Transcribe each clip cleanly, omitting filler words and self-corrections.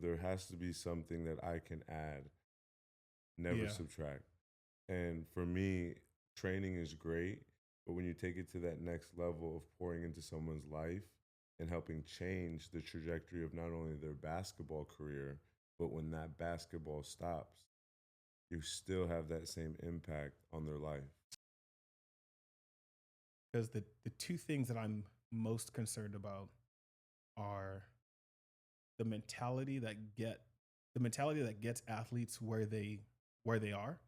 There has to be something that I can add, never Yeah. subtract. And for me, training is great, but when you take it to that next level of pouring into someone's life and helping change the trajectory of not only their basketball career, but when that basketball stops, you still have that same impact on their life. Because the two things that I'm most concerned about are the mentality that get the mentality that gets athletes where they are,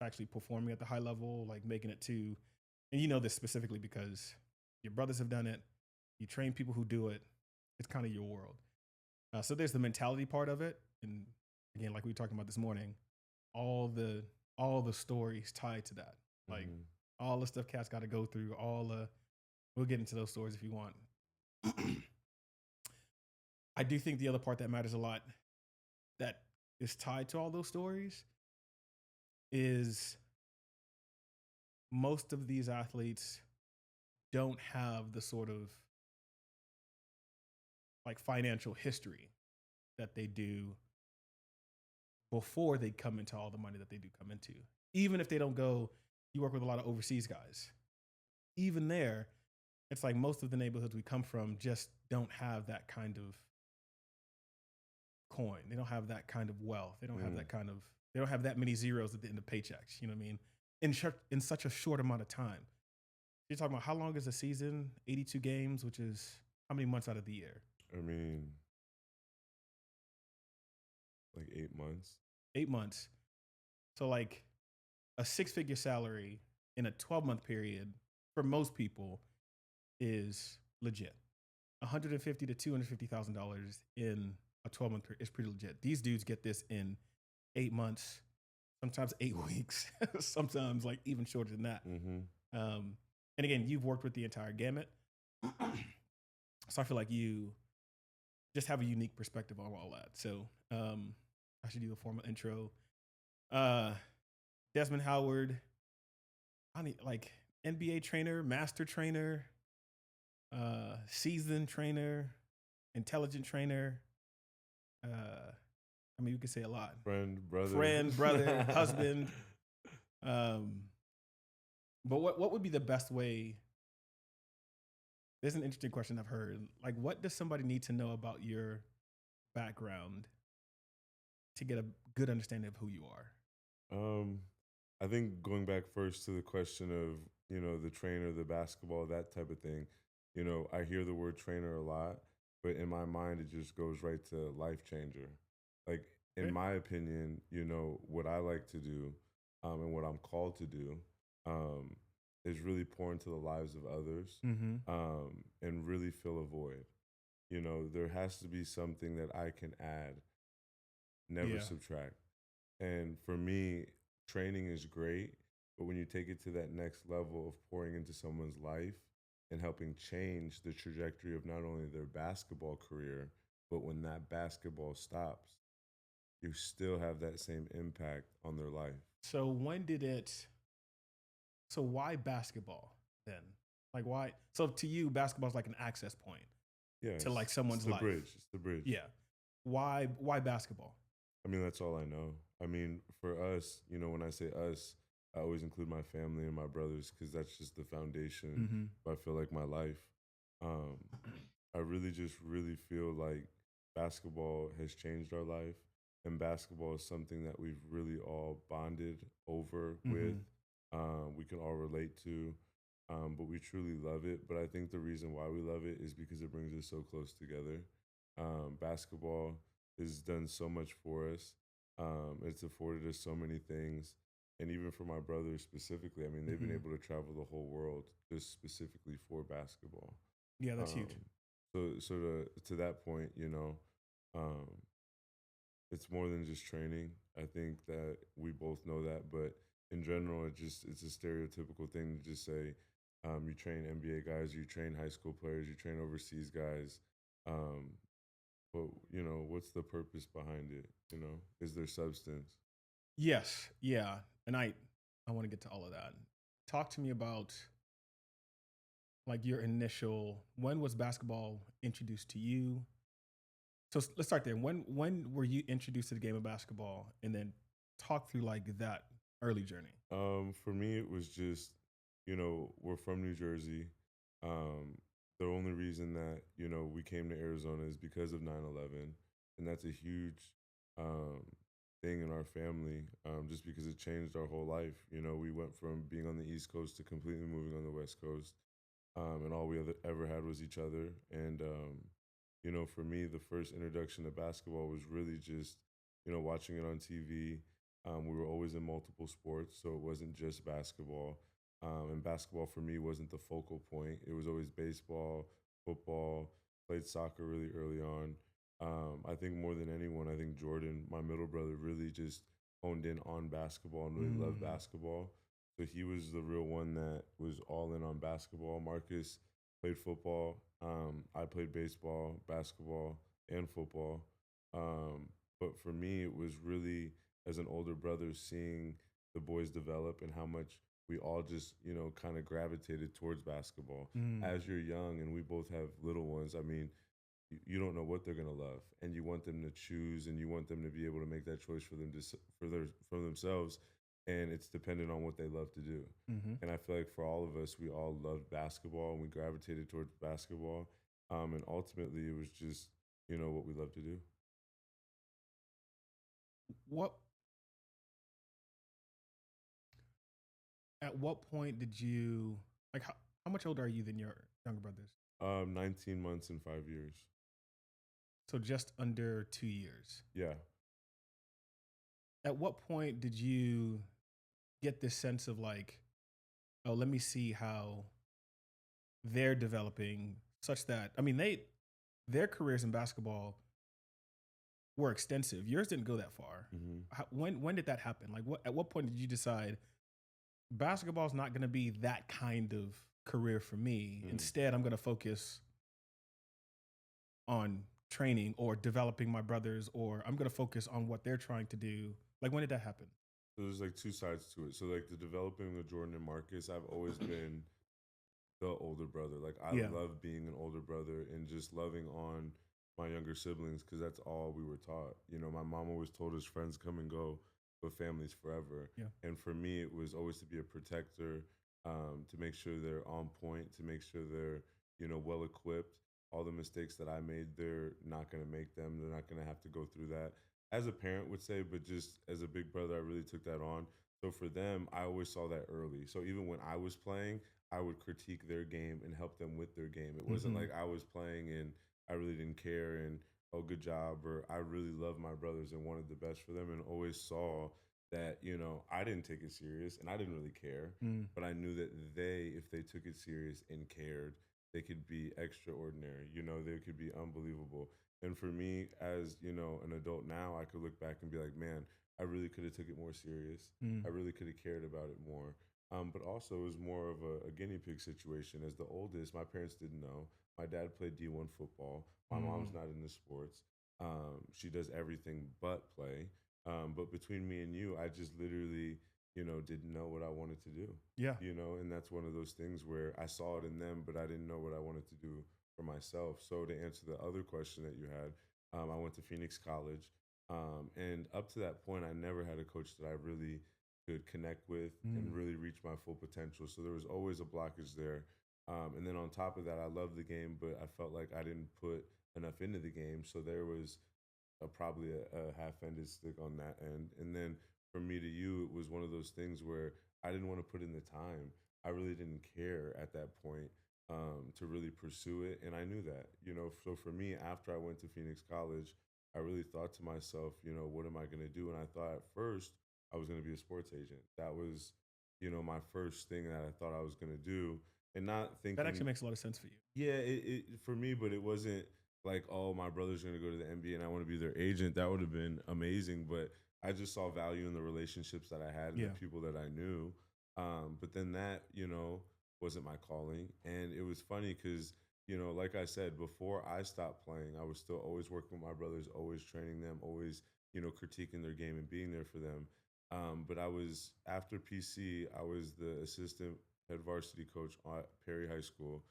actually performing at the high level, like making it to, and you know this specifically because your brothers have done it. You train people who do it. It's kind of your world. So there's the mentality part of it, and again, like we were talking about this morning, all the all the stories tied to that, like Hmm. all the stuff cats got to go through. All the We'll get into those stories if you want. I do think the other part that matters a lot that is tied to all those stories is most of these athletes don't have the sort of like financial history that they do before they come into all the money that they do come into. Even if they don't go, you work with a lot of overseas guys. Even there, it's like most of the neighborhoods we come from just don't have that kind of coin. They don't have that kind of wealth. They don't have Mm. that kind of, they don't have that many zeros at the end of paychecks. You know what I mean? In such a short amount of time. You're talking about how long is a season? 82 games, which is how many months out of the year? I mean, like 8 months. 8 months. So like a six-figure salary in a 12-month period for most people is legit. 150 to $250,000 in a 12-month period is pretty legit. These dudes get this in 8 months, sometimes 8 weeks, sometimes like even shorter than that. Hmm. Um, and again, you've worked with the entire gamut, so I feel like you just have a unique perspective on all that. So I should do a formal intro. Uh, Desmond Howard, I need like NBA trainer, master trainer, seasoned trainer, intelligent trainer. I mean, you could say a lot. Friend, brother. Friend, brother, husband. Um, but what would be the best way? There's an interesting question I've heard. Like, what does somebody need to know about your background to get a good understanding of who you are? um, I think going back first to the question of, the trainer, the basketball, that type of thing, I hear the word trainer a lot, but in my mind, it just goes right to life changer. Like, in Okay. my opinion, what I like to do, and what I'm called to do, um, is really pour into the lives of others, Mm-hmm. and really fill a void. There has to be something that I can add, never Yeah. subtract. And for me, training is great, but when you take it to that next level of pouring into someone's life and helping change the trajectory of not only their basketball career, but when that basketball stops, you still have that same impact on their life. So when did it? So why basketball then? Like why? So to you, basketball is like an access point Yeah, to like it's someone's the life. bridge. It's the bridge. Yeah. Why basketball? I mean, that's all I know. I mean, for us, when I say us, I always include my family and my brothers because that's just the foundation. Mm-hmm. I feel like my life. Um, I really just really feel like basketball has changed our life, and basketball is something that we've really all bonded over with. Mm-hmm. We can all relate to, but we truly love it. But I think the reason why we love it is because it brings us so close together. Basketball has done so much for us. It's afforded us so many things. And even for my brothers specifically, I mean, they've been Mm-hmm. able to travel the whole world just specifically for basketball. Yeah, that's huge. Um, so to that point, um, it's more than just training. I think that we both know that, but in general, it's a stereotypical thing to just say, you train NBA guys, you train high school players, you train overseas guys. Um, but what's the purpose behind it? Is there substance? Yes. Yeah. And I want to get to all of that. Talk to me about like your initial when was basketball introduced to you? So let's start there. When were you introduced to the game of basketball, and then talk through like that early journey? For me, it was just, we're from New Jersey. Um, the only reason that, we came to Arizona is because of 9/11, and that's a huge um, thing in our family, just because it changed our whole life. We went from being on the East Coast to completely moving on the West Coast, and all we ever had was each other. And for me, the first introduction to basketball was really just, watching it on TV. We were always in multiple sports, so it wasn't just basketball. And basketball for me wasn't the focal point. It was always baseball, football. Played soccer really early on. I think more than anyone, I think Jordan, my middle brother, really just honed in on basketball and really loved Mm, basketball. So he was the real one that was all in on basketball. Marcus played football. I played baseball, basketball, and football. Um, but for me, it was really as an older brother seeing the boys develop and how much we all just kind of gravitated towards basketball. mm, As you're young and we both have little ones, I mean, you don't know what they're gonna love, and you want them to choose, and you want them to be able to make that choice for them to for themselves, and it's dependent on what they love to do. mm-hmm. And I feel like for all of us, we all loved basketball, and we gravitated towards basketball, and ultimately, it was just what we love to do. What At what point did you like? How much older are you than your younger brothers? 19 months and 5 years. So just under 2 years. Yeah. At what point did you get this sense of like, oh, let me see how they're developing, such that I mean their careers in basketball were extensive. Yours didn't go that far. Hmm. When did that happen? Like what at what point did you decide basketball is not going to be that kind of career for me? Mm. Instead, I'm going to focus on training or developing my brothers, or I'm going to focus on what they're trying to do. Like when did that happen? So there's like two sides to it. So like the developing of Jordan and Marcus, I've always been the older brother. Like I Yeah. love being an older brother and just loving on my younger siblings because that's all we were taught. My mom always told us friends come and go, but families forever. Yeah. And for me, it was always to be a protector, to make sure they're on point, to make sure they're well equipped. All the mistakes that I made, they're not going to make them. They're not going to have to go through that. As a parent would say, but just as a big brother, I really took that on. So for them, I always saw that early. So even when I was playing, I would critique their game and help them with their game. It wasn't Hmm. like I was playing and I really didn't care and oh good job, or I really loved my brothers and wanted the best for them and always saw that I didn't take it serious and I didn't really care, Mm. but I knew that they, if they took it serious and cared, they could be extraordinary. They could be unbelievable. And for me, as an adult now, I could look back and be like, man, I really could have took it more serious. Mm. I really could have cared about it more. But also, it was more of a guinea pig situation. As the oldest, my parents didn't know. My dad played D1 football. My mom's Mm. not into sports. She does everything but play. But between me and you, I just literally, didn't know what I wanted to do. Yeah. And that's one of those things where I saw it in them, but I didn't know what I wanted to do for myself. So to answer the other question that you had, I went to Phoenix College. And up to that point, I never had a coach that I really could connect with and Mm. really reach my full potential. So there was always a blockage there. And then on top of that, I loved the game, but I felt like I didn't put enough into the game. So there was probably a half-ended stick on that end. And then from me to you, it was one of those things where I didn't want to put in the time. I really didn't care at that point, to really pursue it, and I knew that. So for me, after I went to Phoenix College, I really thought to myself, what am I going to do? And I thought at first I was going to be a sports agent. That was, my first thing that I thought I was going to do, and not That actually thinking, makes a lot of sense for you. yeah, it for me, but it wasn't like, oh, my brother's gonna go to the NBA and I want to be their agent. That would have been amazing, but I just saw value in the relationships that I had and the Yeah. people that I knew. But then that, wasn't my calling, and it was funny because like I said before, I stopped playing. I was still always working with my brothers, always training them, always critiquing their game and being there for them. But I was after PC, I was the assistant head varsity coach at Perry High School,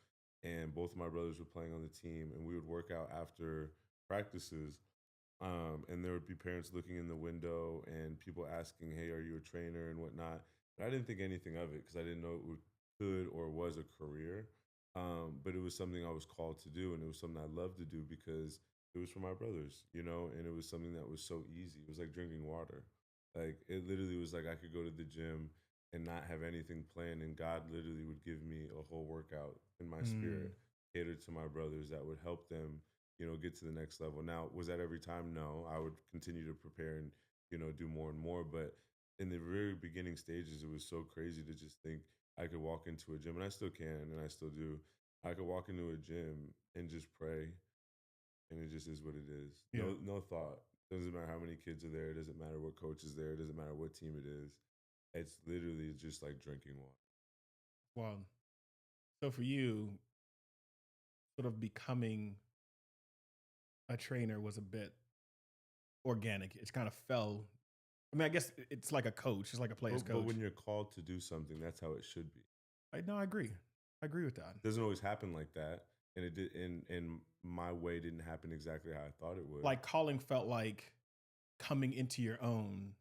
and both of my brothers were playing on the team, and we would work out after practices, and there would be parents looking in the window and people asking, "Hey, are you a trainer?" and whatnot. And I didn't think anything of it because I didn't know it could or was a career. But it was something I was called to do, and it was something I loved to do because it was for my brothers, and it was something that was so easy. It was like drinking water. Like it literally was like I could go to the gym and not have anything planned, and God literally would give me a whole workout in my Mm, spirit, catered to my brothers that would help them, get to the next level. Now, was that every time? No, I would continue to prepare and, do more and more. But in the very beginning stages, it was so crazy to just think I could walk into a gym, and I still can, and I still do. I could walk into a gym and just pray, and it just is what it is. yeah. No thought. Doesn't matter how many kids are there. It doesn't matter what coach is there. It doesn't matter what team it is. It's literally just like drinking water. Well, so for you, sort of becoming a trainer was a bit organic. It's kind of fell. I mean, I guess it's like a coach. It's like a player's But coach. when you're called to do something, that's how it should be. No, I agree. I agree with that. Doesn't always happen like that, and it did. And my way didn't happen exactly how I thought it would. Like calling felt like coming into your own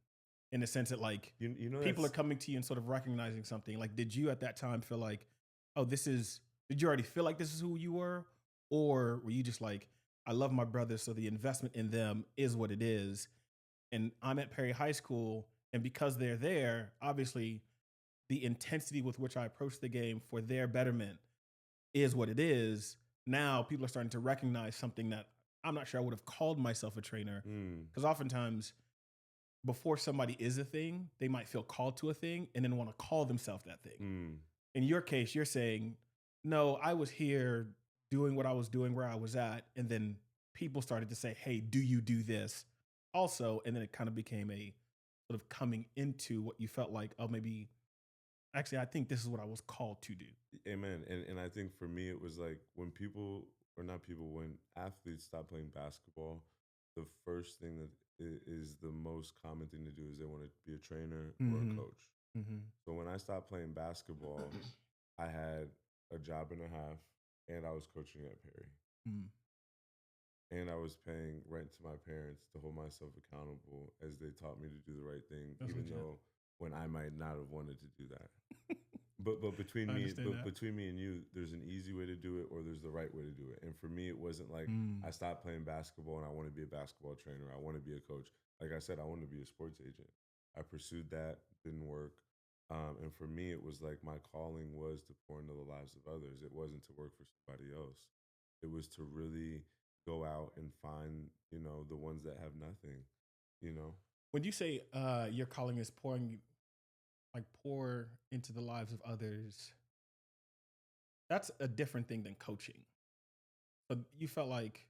in the sense that like people are That's coming to you and sort of recognizing something. Like, did you at that time feel like, oh, did you already feel like this is who you were? Or were you just like, I love my brothers, so the investment in them is what it is. And I'm at Perry High School, and because they're there, obviously the intensity with which I approach the game for their betterment is what it is. Now people are starting to recognize something that I'm not sure I would have called myself a trainer. mm, Because oftentimes before somebody is a thing, they might feel called to a thing and then want to call themselves that thing. mm, In your case, you're saying, no, I was here doing what I was doing where I was at. And then people started to say, hey, do you do this also? And then it kind of became a sort of coming into what you felt like, oh, maybe actually, I think this is what I was called to do. amen. And I think for me, it was like when people, or not people, when athletes stop playing basketball, the first thing that is the most common thing to do is they want to be a trainer or a Mm-hmm. coach. Mm-hmm. So when I stopped playing basketball, I had a job and a half, and I was coaching at Perry. Mm. And I was paying rent to my parents to hold myself accountable as they taught me to do the right thing, That's even legit. though when I might not have wanted to do that. But between I me understand but that. between me and you, there's an easy way to do it or there's the right way to do it. And for me, it wasn't like Mm. I stopped playing basketball and I want to be a basketball trainer. I want to be a coach. Like I said, I wanted to be a sports agent. I pursued that, didn't work. And for me, it was like my calling was to pour into the lives of others. It wasn't to work for somebody else. It was to really go out and find, the ones that have nothing, you know? When you say your calling is pour into the lives of others, that's a different thing than coaching. So you felt like,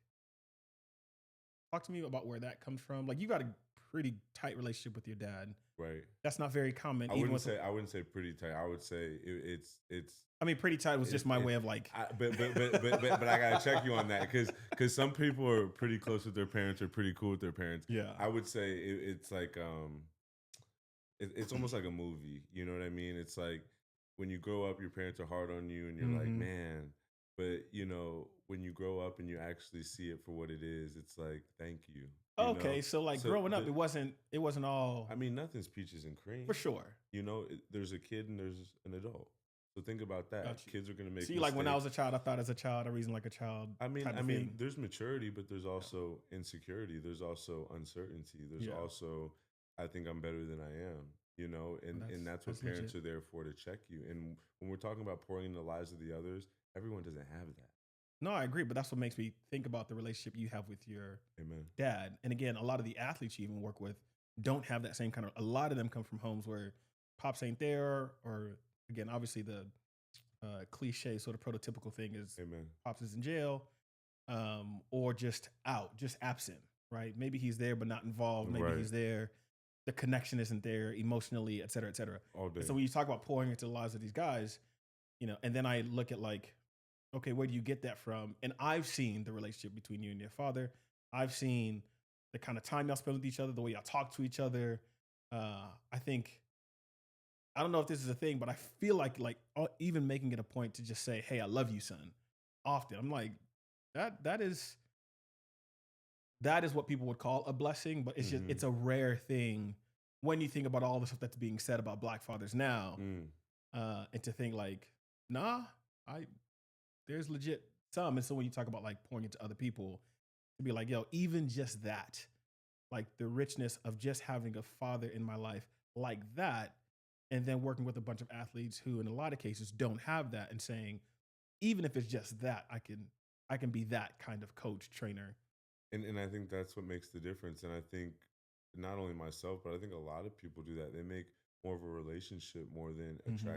talk to me about where that comes from. Like you got a pretty tight relationship with your dad. Right. That's not very common. I Even wouldn't with, say I wouldn't say pretty tight. I would say it's I mean, pretty tight was just my way of like, but I gotta check you on that because some people are pretty close with their parents or pretty cool with their parents. yeah. I would say it's like it's almost like a movie. You know what I mean? It's like when you grow up, your parents are hard on you, and you're like, Mm-hmm. man. But when you grow up and you actually see it for what it is, it's like, thank you. Okay, so like So growing up, it wasn't all I mean, nothing's peaches and cream. for sure. There's a kid and there's an adult. So think about that. Got you. Kids are gonna make See, like when I was a mistakes. child, I thought as a child, I reasoned like a child. I mean, type I of mean, thing. there's maturity, but there's also insecurity. There's also uncertainty. There's Yeah. also, I think I'm better than I am. And that's what parents legit. are there for, to check you. And when we're talking about pouring in the lives of the others, everyone doesn't have that. No, I agree, but that's what makes me think about the relationship you have with your Amen. dad. And again, a lot of the athletes you even work with don't have that same kind of. A lot of them come from homes where pops ain't there, or again, obviously the cliche sort of prototypical thing is Amen. pops is in jail, or just out, just absent. Right? Maybe he's there but not involved. Maybe Right. he's there. The connection isn't there emotionally, et cetera, et cetera. All day. And so when you talk about pouring into the lives of these guys, and then I look at like, okay, where do you get that from? And I've seen the relationship between you and your father. I've seen the kind of time y'all spend with each other, the way y'all talk to each other. I think, I don't know if this is a thing, but I feel like even making it a point to just say, "Hey, I love you, son," often. I'm like, that is that is what people would call a blessing, but it's just Mm-hmm. it's a rare thing when you think about all the stuff that's being said about black fathers now, Mm. and to think like, nah, I there's legit some. And so when you talk about like pouring into other people, to be like, yo, even just that, like the richness of just having a father in my life like that, and then working with a bunch of athletes who, in a lot of cases, don't have that, and saying, even if it's just that, I can be that kind of coach trainer. And I think that's what makes the difference. And I think not only myself, but I think a lot of people do that. They make more of a relationship more than a Hmm.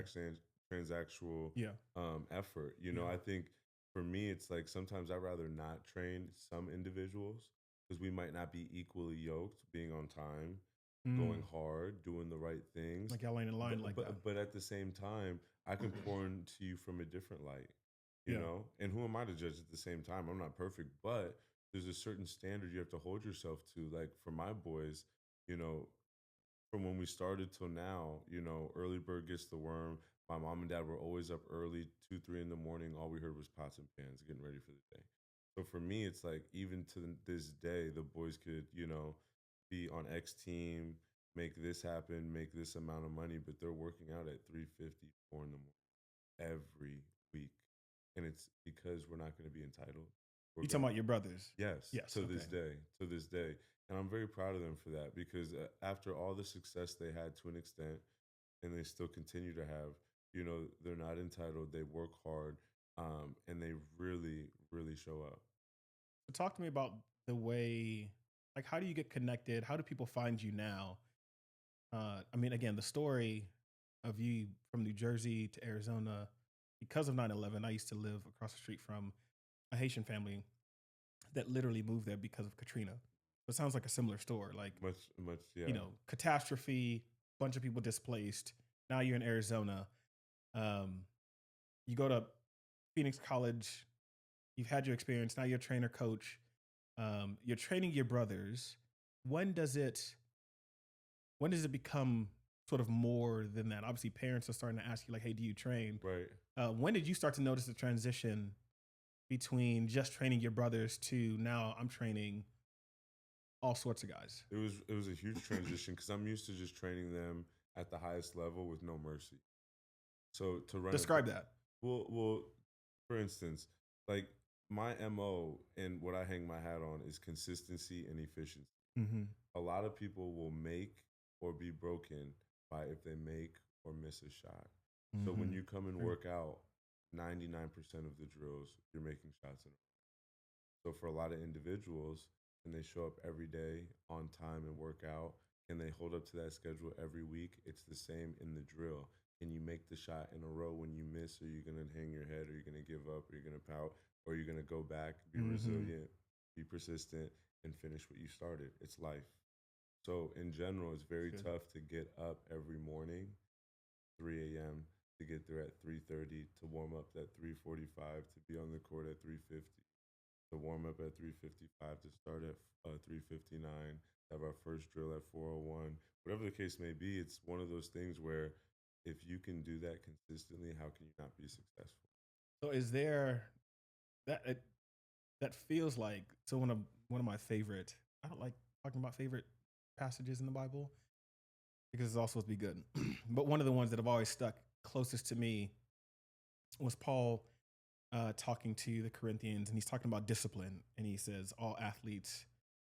transactional Yeah, effort. yeah. I think for me, it's like sometimes I'd rather not train some individuals because we might not be equally yoked, being on time, going Mm. hard, doing the right things. Like y'all ain't in line But like that. but but at the same time, I can pour into you from a different light, Yeah. And who am I to judge at the same time? I'm not perfect, but there's a certain standard you have to hold yourself to. Like for my boys, you know, from when we started till now, early bird gets the worm. My mom and dad were always up early, 2, 3 in the morning. All we heard was pots and pans getting ready for the day. So for me, it's like even to this day, the boys could, be on X team, make this happen, make this amount of money, but they're working out at 3:54 in the morning every week. And it's because we're not going to be entitled. We're You going talking to, about your brothers? yes, Yes. Okay. to this day. And I'm very proud of them for that because after all the success they had to an extent, and they still continue to have, they're not entitled. They work hard, and they really, really show up. So talk to me about the way, like, how do you get connected? How do people find you now? I mean, again, the story of you from New Jersey to Arizona because of 9/11. I used to live across the street from a Haitian family that literally moved there because of Katrina. So it sounds like a similar story. Like, Much, much, yeah. catastrophe, bunch of people displaced. Now you're in Arizona. Um, you go to Phoenix College. You've had your experience. Now you're a trainer coach. You're training your brothers. When does it when does it become sort of more than that? Obviously, parents are starting to ask you like, "Hey, do you train?" Right. When did you start to notice the transition between just training your brothers to now I'm training all sorts of guys? It was a huge transition because I'm used to just training them at the highest level with no mercy. So to run it, Describe that. well, for instance, like my mo and what I hang my hat on is consistency and efficiency. Mm-hmm. A lot of people will make or be broken by if they make or miss a shot. So when Mm-hmm. you come and work out, 99% of the drills, you're making shots in. So for a lot of individuals, and they show up every day on time and work out, and they hold up to that schedule every week, it's the same in the drill. Can you make the shot in a row when you miss? Are you going to hang your head? Are you going to give up? Are you going to pout? Or are you going to go back, be Mm-hmm. resilient, be persistent, and finish what you started? It's life. So in general, it's very Good. tough to get up every morning, 3 a.m., to get there at 3:30, to warm up at 3:45, to be on the court at 3:50, to warm up at 3:55, to start at 3:59, have our first drill at 4:01. Whatever the case may be, it's one of those things where if you can do that consistently, how can you not be successful? So is there that that feels like so one of my favorite. I don't like talking about favorite passages in the Bible because it's all supposed to be good. But one of the ones that have always stuck closest to me was Paul talking to the Corinthians, and he's talking about discipline, and he says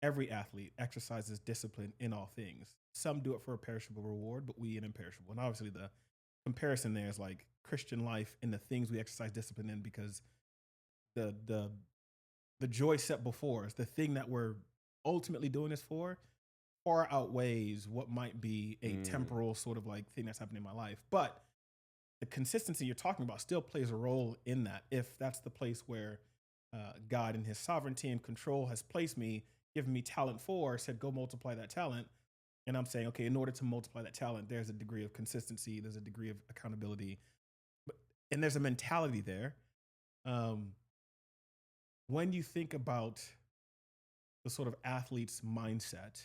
every athlete exercises discipline in all things. Some do it for a perishable reward, but we an imperishable. And obviously, the comparison there is like Christian life and the things we exercise discipline in, because the the the joy set before us, the thing that we're ultimately doing this for, far outweighs what might be a Mm, temporal sort of like thing that's happening in my life. But the consistency you're talking about still plays a role in that. If that's the place where God in his sovereignty and control has placed me, given me talent for, said, go multiply that talent. And I'm saying, okay, in order to multiply that talent, there's a degree of consistency, there's a degree of accountability, but, and there's a mentality there. Um, when you think about the sort of athlete's mindset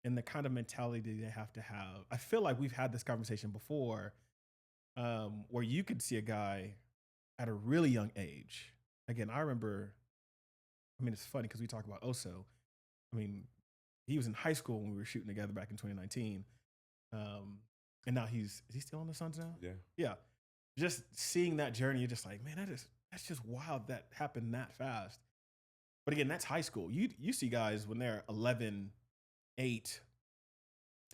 and the kind of mentality they have to have, I feel like we've had this conversation before, where you could see a guy at a really young age. Again, I remember, I mean, it's funny because we talk about Oso. I mean, he was in high school when we were shooting together back in 2019. And now is he still on the Suns now? Yeah. Yeah. Just seeing that journey, you're just like, man, that's just wild that happened that fast. But again, that's high school. You see guys when they're 11, 8,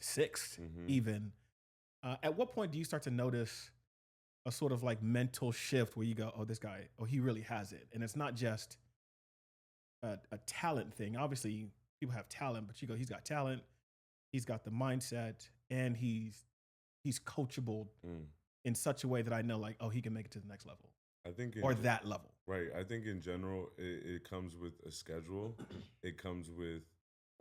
6, Mm-hmm. even. At what point do you start to notice a sort of like mental shift where you go, oh, this guy, oh, he really has it. And it's not just a talent thing. Obviously, people have talent, but you go, he's got talent, he's got the mindset, and he's coachable Mm. in such a way that I know, like, oh, he can make it to the next level I think or that level. right. I think in general, it comes with a schedule. It comes with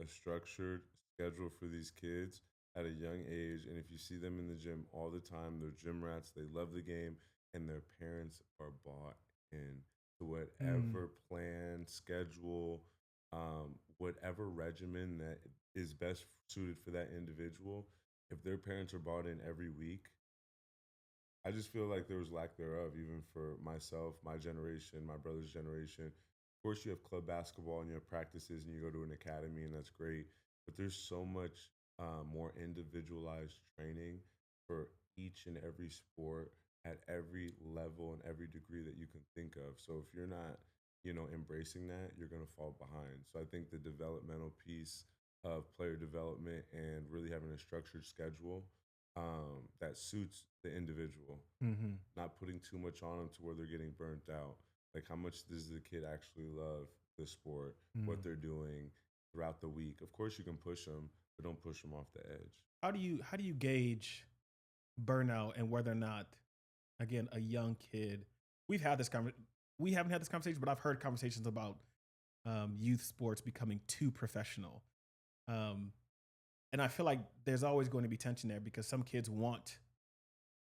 a structured schedule for these kids at a young age. And if you see them in the gym all the time, they're gym rats. They love the game, and their parents are bought in to Mm, whatever plan, schedule, whatever regimen that is best suited for that individual. If their parents are bought in every week, I just feel like there was lack thereof, even for myself, my generation, my brother's generation. Of course, you have club basketball and you have practices and you go to an academy, and that's great. But there's so much more individualized training for each and every sport at every level and every degree that you can think of. So if you're not, embracing that, you're going to fall behind. So I think the developmental piece of player development and really having a structured schedule that suits the individual, hmm not putting too much on them to where they're getting burnt out. Like, how much does the kid actually love the sport, what mm. they're doing throughout the week? Of course, you can push them, but don't push them off the edge. How do you gauge burnout and whether or not, again, a young kid? We've had this we haven't had this conversation, but I've heard conversations about youth sports becoming too professional. Um, and I feel like there's always going to be tension there because some kids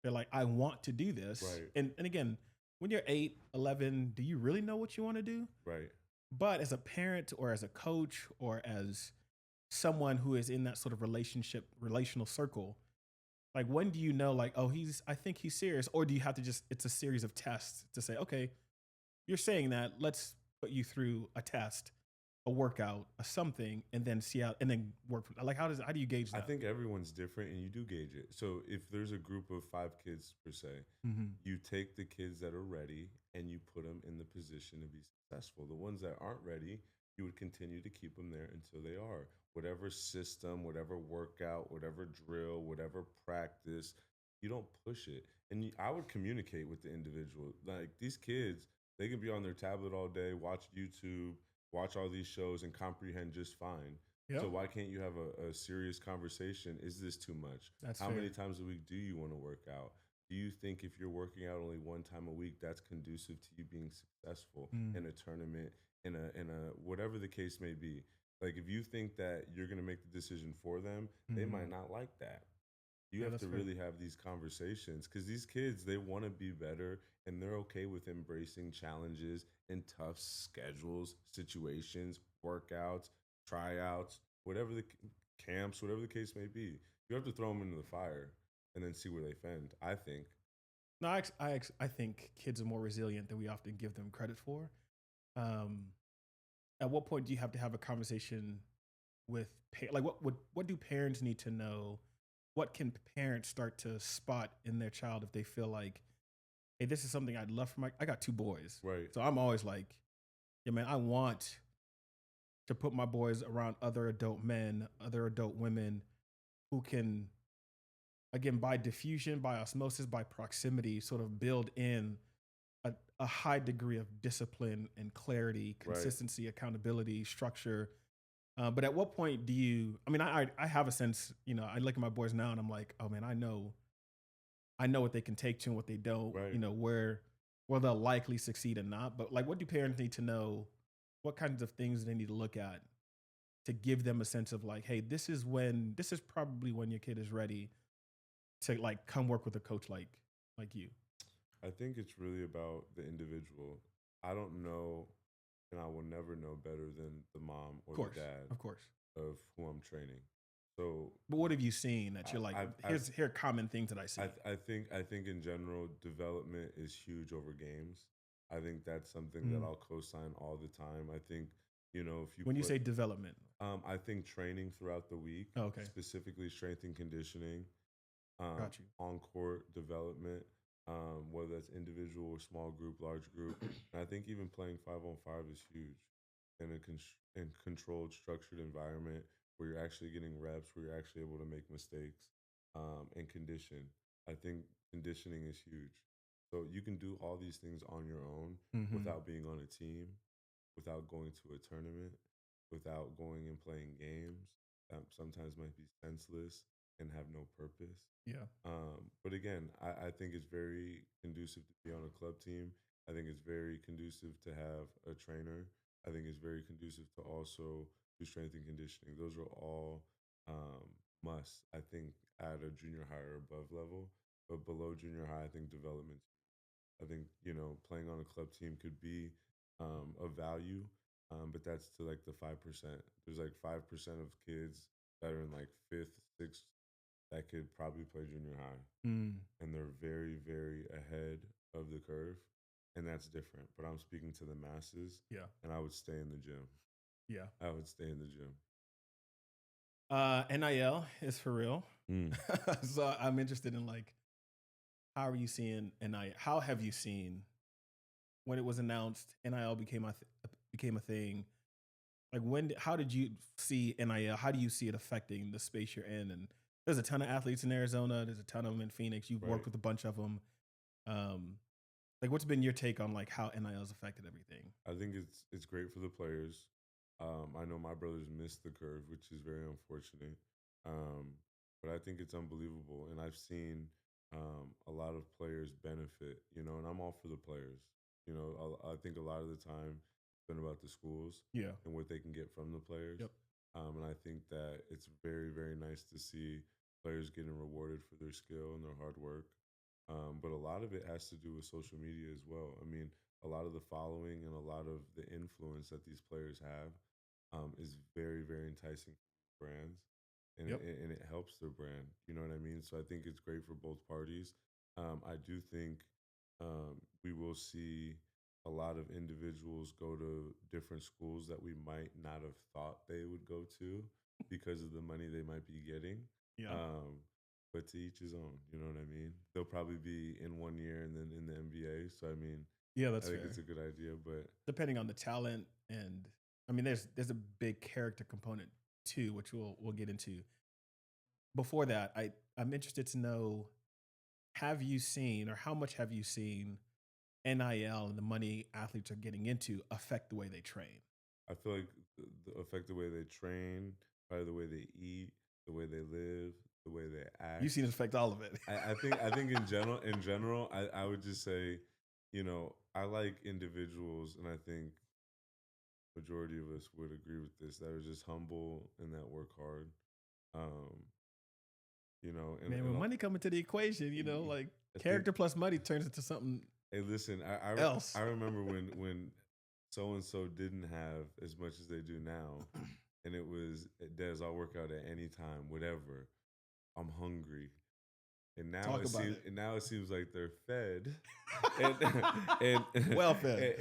they're like, I want to do this. Right, And again, when you're 8, 11, do you really know what you want to do? right. But as a parent or as a coach or as someone who is in that sort of relational circle, like when do you know, like, oh, I think he's serious? Or do you have to it's a series of tests to say, okay, you're saying that, let's put you through a test, a workout, a something, and then see how, and then work from, like, how do you gauge I that? think everyone's different and you do gauge it. So if there's a group of 5 kids per se, Mm-hmm. you take the kids that are ready and you put them in the position to be successful. The ones that aren't ready, you would continue to keep them there until they are. Whatever system, whatever workout, whatever drill, whatever practice, you don't push it. And I would communicate with the individual. Like, these kids, they can be on their tablet all day, watch YouTube, watch all these shows, and comprehend just fine. So Yep, why can't you have a serious conversation? Is this too much? that's How many fair. times a week do you want to work out? Do you think if you're working out only one time a week, that's conducive to you being successful Mm, in a tournament, in a whatever the case may be? Like, if you think that you're gonna make the decision for them, they mm. might not like that. You Yeah, have that's to fair. really have these conversations because these kids, they want to be better, and they're okay with embracing challenges and tough schedules, situations, workouts, tryouts, whatever the camps, whatever the case may be. You have to throw them into the fire and then see where they fend, I think. No, I think kids are more resilient than we often give them credit for. Um, at what point do you have to have a conversation with like what do parents need to know? What can parents start to spot in their child if they feel like, hey, this is something I'd love for I got 2 boys, Right. so I'm always like, yeah, man, I want to put my boys around other adult men, other adult women who can, again, by diffusion, by osmosis, by proximity, sort of build in a high degree of discipline and clarity, Right. consistency, accountability, structure. But at what point do you? I mean, I have a sense. I look at my boys now and I'm like, oh man, I know what they can take to and what they don't. Right. Where they'll likely succeed and not. But like, what do parents need to know? What kinds of things they need to look at to give them a sense of like, hey, this is probably when your kid is ready to like come work with a coach like you. I think it's really about the individual. I don't know, and I will never know better than the mom Of or the course, dad of course. of who I'm training. So But what have you seen that I, you're like, I've here are common things that I see. I think in general development is huge over games. I think that's something that Mm. I'll co-sign all the time. I think if you When you put say development. I think training throughout the week, Oh, okay, specifically strength and conditioning, got you. on court development, whether that's individual or small group, large group. And I think even playing 5-on-5 is huge in a controlled, structured environment where you're actually getting reps, where you're actually able to make mistakes, and condition. I think conditioning is huge. So you can do all these things on your own Hmm. without being on a team, without going to a tournament, without going and playing games that sometimes might be senseless and have no purpose. Yeah. But again, I think it's very conducive to be on a club team. I think it's very conducive to have a trainer. I think it's very conducive to also do strength and conditioning. Those are all musts, I think, at a junior high or above level. But below junior high, I think development. I think, playing on a club team could be of value, but that's to like the 5%. There's like 5% of kids that are in like fifth, sixth that could probably play junior high, Mm, and they're very, very ahead of the curve, and that's different. But I'm speaking to the masses, yeah. and I would stay in the gym. Yeah. I would stay in the gym. NIL is for real. Mm, So I'm interested in like, how are you seeing NIL? How have you seen when it was announced NIL became a thing? Like how did you see NIL? How do you see it affecting the space you're in? And there's a ton of athletes in Arizona. There's a ton of them in Phoenix. You've right. worked with a bunch of them. Um, like, what's been your take on like how NIL has affected everything? I think it's great for the players. I know my brothers missed the curve, which is very unfortunate. Um, but I think it's unbelievable, and I've seen a lot of players benefit. And I'm all for the players. I think a lot of the time it's been about the schools Yeah. and what they can get from the players. Yep. And I think that it's very, very nice to see players getting rewarded for their skill and their hard work. But a lot of it has to do with social media as well. I mean, a lot of the following and a lot of the influence that these players have is very, very enticing for brands, and Yep. it helps their brand. You know what I mean? So I think it's great for both parties. I do think we will see a lot of individuals go to different schools that we might not have thought they would go to because of the money they might be getting. Yeah. But to each his own, you know what I mean? They'll probably be in 1 year and then in the NBA. So I mean, Yeah, I that's think it's fair. a good idea. But Depending on the talent, and I mean, there's a big character component too, which we'll get into. Before that, I'm interested to know, have you seen, or how much have you seen NIL and the money athletes are getting into affect the way they train? I feel like the affect the way they train, probably the way they eat, the way they live, the way they You've act. seen it affect all of it. I think in general, I would just say, I like individuals, and I think majority of us would agree with this, that are just humble and that work hard. Um, and Man, when money come into the equation, like I think, character plus money turns into something hey, listen, I else. remember when so and so didn't have as much as they do now, and it was, Des, I'll work out at any time, whatever. I'm hungry. And now Talk about it. it seems like they're fed, and and Well fed.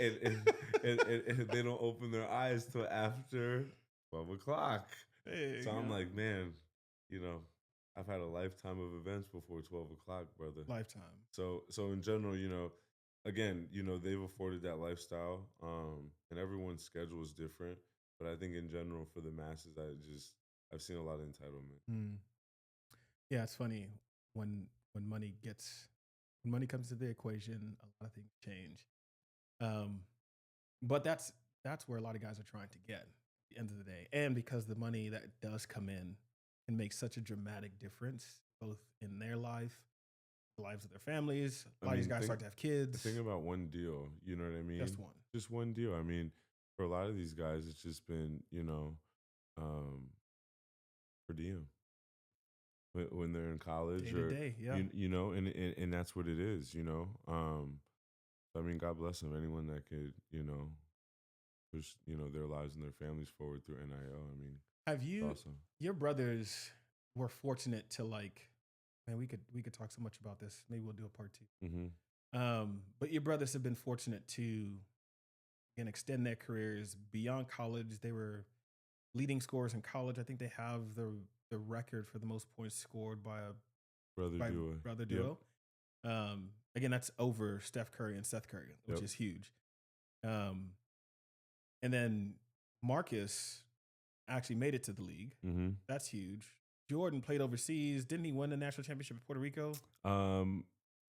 and they don't open their eyes till after 12 o'clock. Hey, So I'm like, man, you know, I've had a lifetime of events before 12 o'clock, brother. lifetime. So in general, again, they've afforded that lifestyle, and everyone's schedule is different. But I think in general, for the masses, I've seen a lot of entitlement. Mm. Yeah, it's funny when when money gets when money comes to the equation, a lot of things change. Um, but that's where a lot of guys are trying to get at the end of the day, and because the money that does come in can make such a dramatic difference both in their life, the lives of their families. A I lot of these mean, guys start to have kids. think about one deal. You know what I mean? Just one. Just one deal. I mean, for a lot of these guys, it's just been, um, per diem when they're in college, Day to or day, yeah. and that's what it is. I mean, God bless them. Anyone that could, push, their lives and their families forward through NIL. I mean, Have it's you awesome. your brothers were fortunate to like, man, we could talk so much about this. Maybe we'll do a part two. Mm-hmm. But your brothers have been fortunate to, again, extend their careers beyond college. They were leading scorers in college. I think they have the record for the most points scored Brother by duo. brother Yep. duo. Again, that's over Steph Curry and Seth Curry, which Yep. is huge. Um, and then Marcus actually made it to the league. Mm-hmm. That's huge. Jordan played overseas. Didn't he win the national championship in Puerto Rico?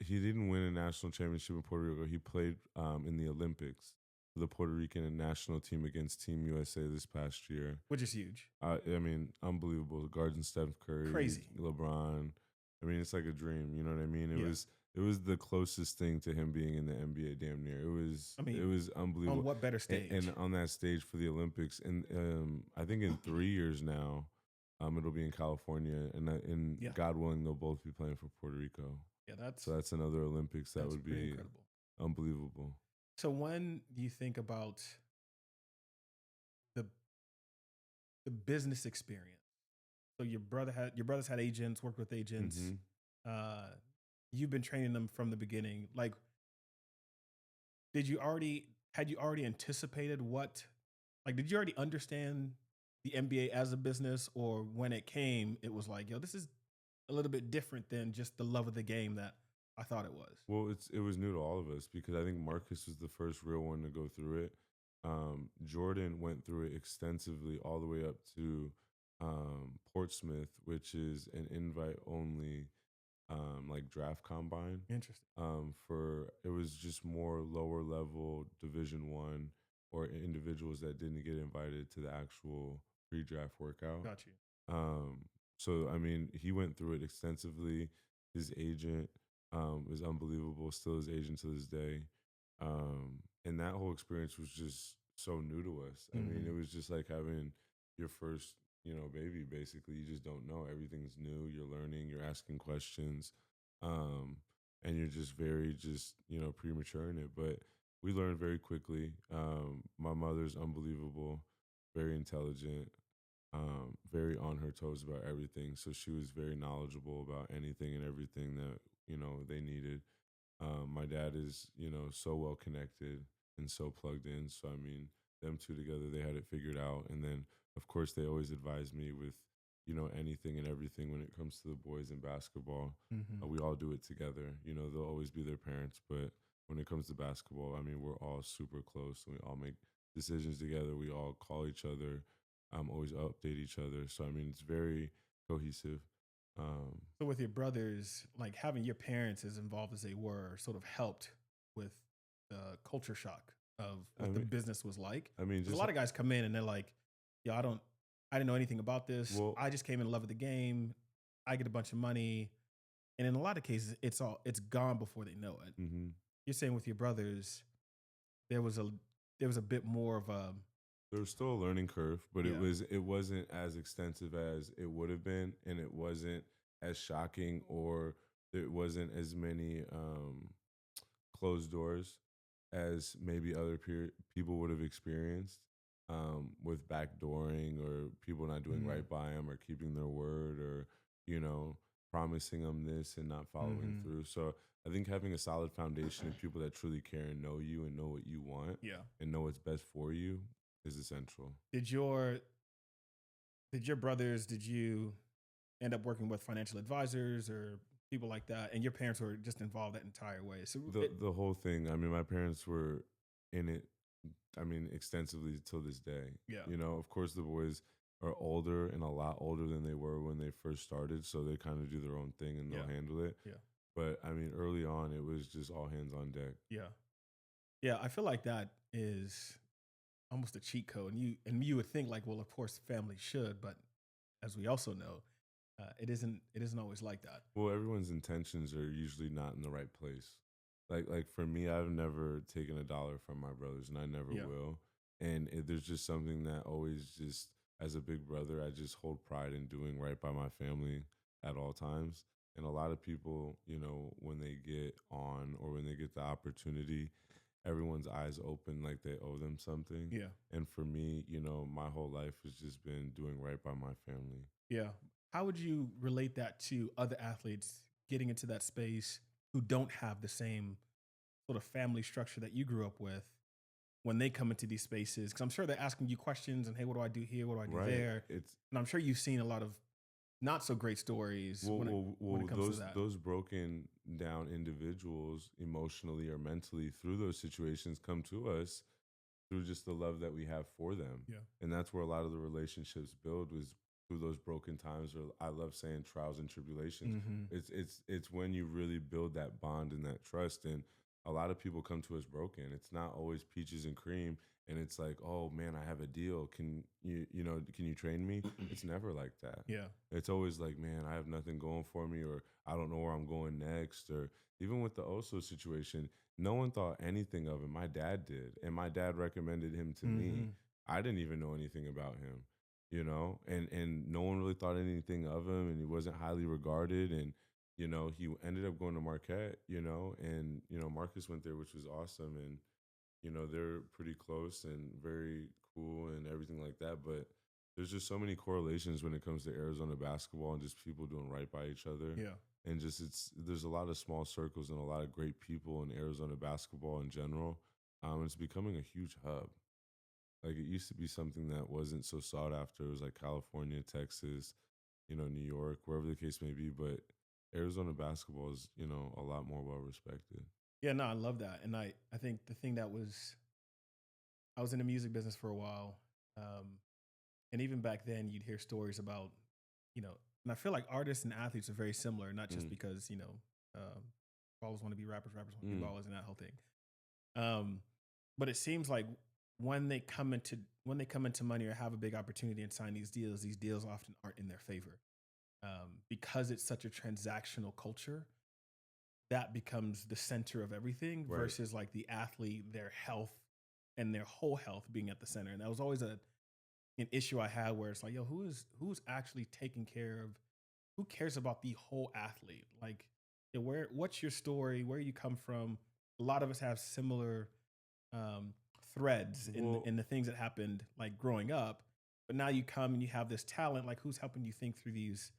He didn't win a national championship in Puerto Rico. He played in the Olympics for the Puerto Rican national team against Team USA this past year. Which is huge. I mean, unbelievable. Guards Steph Curry, Crazy. LeBron. I mean, it's like a dream. You know what I mean? Yeah. It was the closest thing to him being in the NBA. Damn near. It was unbelievable. On what better stage? And on that stage for the Olympics, and I think in 3 years now, it'll be in California, and Yeah. God willing, they'll both be playing for Puerto Rico. Yeah, So that's another Olympics that would be incredible. unbelievable. So when you think about the business experience, so your brothers had agents, worked with agents. Mhm. You've been training them from the beginning. Like, had you already anticipated what? Like, did you already understand the NBA as a business, or when it came, it was like, yo, this is a little bit different than just the love of the game that I thought it was. Well, it was new to all of us because I think Marcus was the first real one to go through it. Jordan went through it extensively all the way up to Portsmouth, which is an invite only like draft combine. Interesting. For it was just more lower level Division 1 or individuals that didn't get invited to the actual pre-draft workout. Got you. So I mean, he went through it extensively. His agent is unbelievable, still his agent to this day. And that whole experience was just so new to us. I mean, it was just like having your first, baby. Basically, you just don't know. Everything's new. You're learning. You're asking questions, and you're just very premature in it. But we learned very quickly. My mother's unbelievable, very intelligent, very on her toes about everything. So she was very knowledgeable about anything and everything that they needed. My dad is so well connected and so plugged in. So I mean, them two together, they had it figured out. And then of course they always advise me with anything and everything when it comes to the boys in basketball. We all do it together. They'll always be their parents, but when it comes to basketball, I mean, we're all super close. We all make decisions together. We all call each other. Always update each other. So I mean, it's very cohesive. So with your brothers, like having your parents as involved as they were, sort of helped with the culture shock of what the business was like. I mean, a lot of guys come in and they're like, "Yo, I didn't know anything about this. Well, I just came in love of the game. I get a bunch of money," and in a lot of cases, it's gone before they know it. mm-hmm. You're saying with your brothers, there was a bit more of a. There was still a learning curve, but Yeah. it wasn't as extensive as it would have been, and it wasn't as shocking, or there wasn't as many closed doors as maybe other people would have experienced, with backdooring or people not doing right by them or keeping their word, or promising them this and not following through. So I think having a solid foundation of people that truly care and know you and know what you want, and know what's best for you, is essential. Did you end up working with financial advisors or people like that, and your parents were just involved that entire way? So The whole thing. I mean, my parents were in it. I mean, extensively till this day. Yeah. Of course, the boys are older and a lot older than they were when they first started, so they kind of do their own thing and they'll handle it. Yeah. But I mean, early on, it was just all hands on deck. Yeah. I feel like that is almost a cheat code, and you would think like, well, of course, family should, but as we also know, it isn't always like that. Well, everyone's intentions are usually not in the right place. Like for me, I've never taken $1 from my brothers, and I never will. And there's just something that always just, as a big brother, I just hold pride in doing right by my family at all times. And a lot of people, when they get on or when they get the opportunity, everyone's eyes open like they owe them something. Yeah. And for me, my whole life has just been doing right by my family. Yeah. How would you relate that to other athletes getting into that space who don't have the same sort of family structure that you grew up with? when they come into these spaces? Because I'm sure they're asking you questions and, hey, what do I do here? What do I do Right. there? It's And I'm sure you've seen a lot of not so great stories when it comes to that. those broken down individuals emotionally or mentally through those situations come to us through just the love that we have for them. Yeah. And that's where a lot of the relationships build was through those broken times, or I love saying trials and tribulations. Mm-hmm. It's when you really build that bond and that trust. And a lot of people come to us broken. It's not always peaches and cream. And it's like, oh man, I have a deal. Can you train me? It's never like that. Yeah. It's always like, man, I have nothing going for me, or I don't know where I'm going next. Or even with the Oso situation, no one thought anything of him. My dad did. And my dad recommended him to me. Mm-hmm. I didn't even know anything about him, and no one really thought anything of him, and he wasn't highly regarded. And, he ended up going to Marquette, and, Marcus went there, which was awesome. And, they're pretty close and very cool and everything like that. But there's just so many correlations when it comes to Arizona basketball and just people doing right by each other. Yeah. And just there's a lot of small circles and a lot of great people in Arizona basketball in general. It's becoming a huge hub. Like, it used to be something that wasn't so sought after. It was like California, Texas, New York, wherever the case may be. But Arizona basketball is, a lot more well respected. Yeah, no, I love that. And I think the thing that was, I was in the music business for a while. And even back then, you'd hear stories about, and I feel like artists and athletes are very similar, not just because, ballers want to be rappers, rappers want to be ballers, and that whole thing. But it seems like when they come into money or have a big opportunity and sign these deals often aren't in their favor. Because it's such a transactional culture, that becomes the center of everything, Right. versus like the athlete, their health and their whole health being at the center. And that was always an issue I had, where it's like, yo, who's actually taking care of, who cares about the whole athlete? Like, what's your story? Where you come from? A lot of us have similar threads in the things that happened like growing up, but now you come and you have this talent. Like, who's helping you think through these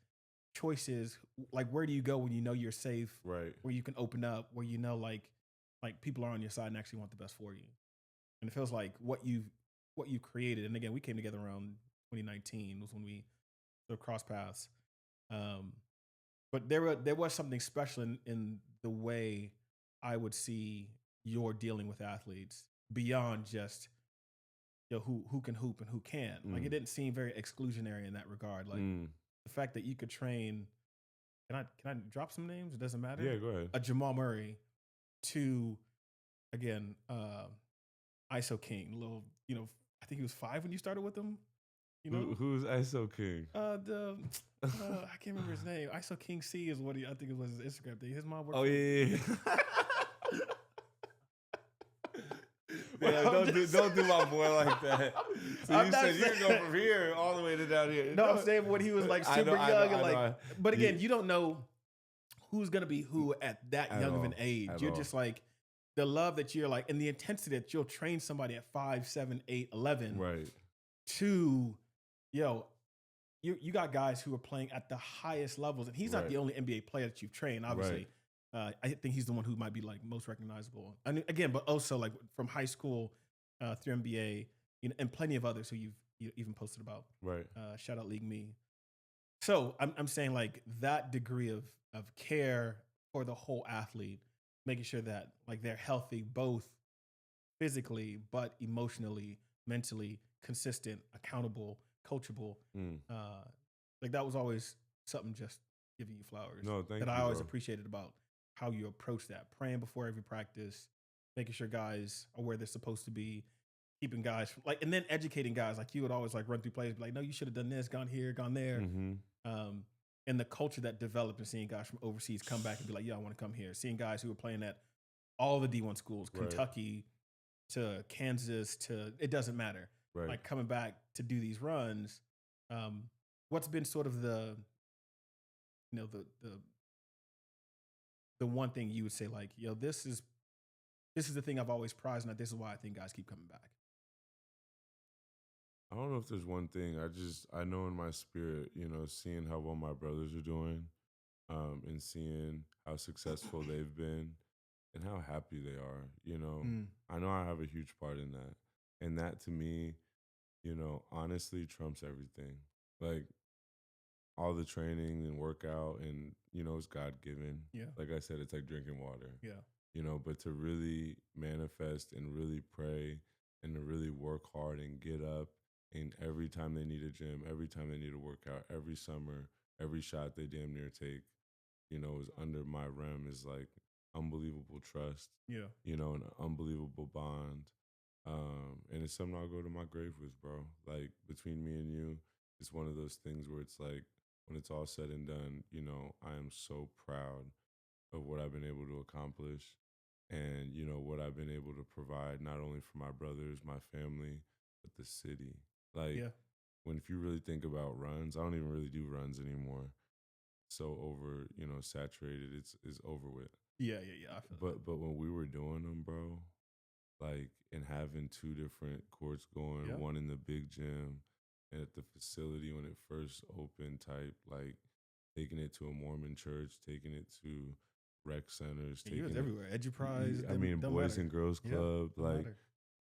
choices? Like, where do you go when you know you're safe? Right. Where you can open up, where like people are on your side and actually want the best for you. And it feels like what you created. And again, we came together around 2019 was when we sort of crossed paths. But there was something special in the way I would see your dealing with athletes beyond just, who can hoop and who can't. Like, it didn't seem very exclusionary in that regard. Like, the fact that you could train, can I drop some names? It doesn't matter. Yeah, go ahead. A Jamal Murray to, again, ISO King. Little, I think he was 5 when you started with him. Who's ISO King? I can't remember his name. ISO King C is what I think it was his Instagram thing. His mom worked. Oh, yeah. Yeah, don't do my boy like that. So I'm you not said you saying- could go from here all the way to down here. No, I'm saying when he was like I super know, young I and know. but again, you don't know who's gonna be who at that At young of an all, age. at You're all. just like, the love that you're like, and the intensity that you'll train somebody at 5, 7, 8, 11 Right. to, you got guys who are playing at the highest levels, and he's not Right. the only NBA player that you've trained, obviously. I think he's the one who might be like most recognizable. And again, but also like from high school through NBA, and plenty of others who you've even posted about. Right. Shout out League Me. So I'm saying like that degree of care for the whole athlete, making sure that like they're healthy, both physically, but emotionally, mentally, consistent, accountable, coachable. Like, that was always something, just giving you flowers. No, thank that you, I always bro. appreciated about how you approach that, praying before every practice, making sure guys are where they're supposed to be, keeping guys from, like, and then educating guys. Like, you would always like run through plays, be like, no, you should have done this, gone here, gone there. And the culture that developed, and seeing guys from overseas come back and be like, yeah, I want to come here. Seeing guys who were playing at all the D1 schools, Right. Kentucky to Kansas to, it doesn't matter. Right. Like, coming back to do these runs. What's been sort of the one thing you would say, like, yo, this is the thing I've always prized, and this is why I think guys keep coming back? I don't know if there's one thing. I know in my spirit, seeing how well my brothers are doing, and seeing how successful they've been, and how happy they are. You know, Mm. I know I have a huge part in that, and that to me, you know, honestly trumps everything. Like all the training and workout, and you know, it's God given. Yeah. Like I said, it's like drinking water. Yeah. You know, but to really manifest and really pray and to really work hard and get up, and every time they need a gym, every time they need a workout, every summer, every shot they damn near take, you know, is under my realm, is like unbelievable trust, Yeah. you know, an unbelievable bond. And it's something I'll go to my grave with, bro. Like between me and you, it's one of those things where it's like when it's all said and done, you know, I am so proud of what I've been able to accomplish, and you know what I've been able to provide not only for my brothers, my family, but the city. Like Yeah. when if you really think about runs, I don't even really do runs anymore. So over, you know, saturated, it's over with. Yeah. Yeah. Yeah. I feel that. But when we were doing them, bro, like and having two different courts going, Yeah. one in the big gym and at the facility when it first opened, type like taking it to a Mormon church, taking it to rec centers, Yeah, you was taking it. everywhere. Eduprise. I mean, Don't Boys matter. and Girls Yeah. Club. Don't Like matter.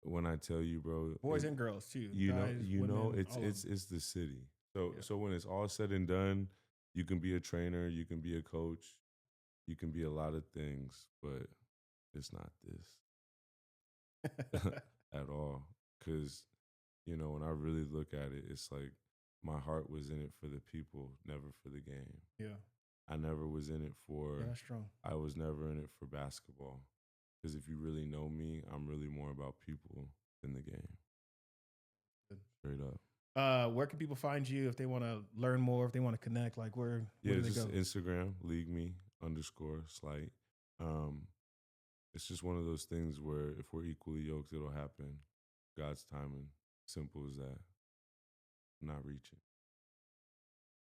when I tell you, bro, Boys and girls too. you know, Guys, women, it's all of them. it's the city. So Yeah. so when it's all said and done, you can be a trainer, you can be a coach, you can be a lot of things, but it's not this at all. Because you know, when I really look at it, it's like my heart was in it for the people, never for the game. Yeah. I never was in it Yeah. for. That's strong. I was never in it for basketball. Because if you really know me, I'm really more about people than the game. Good. Straight up. Where can people find you if they want to learn more, if they want to connect? Like where Yeah, do they just go? Instagram, league me underscore slight. Um, it's just one of those things where if we're equally yoked, it'll happen. God's timing. Simple as that. Not reaching.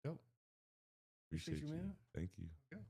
Yep. Appreciate Appreciate you, you. man. Thank you. Okay.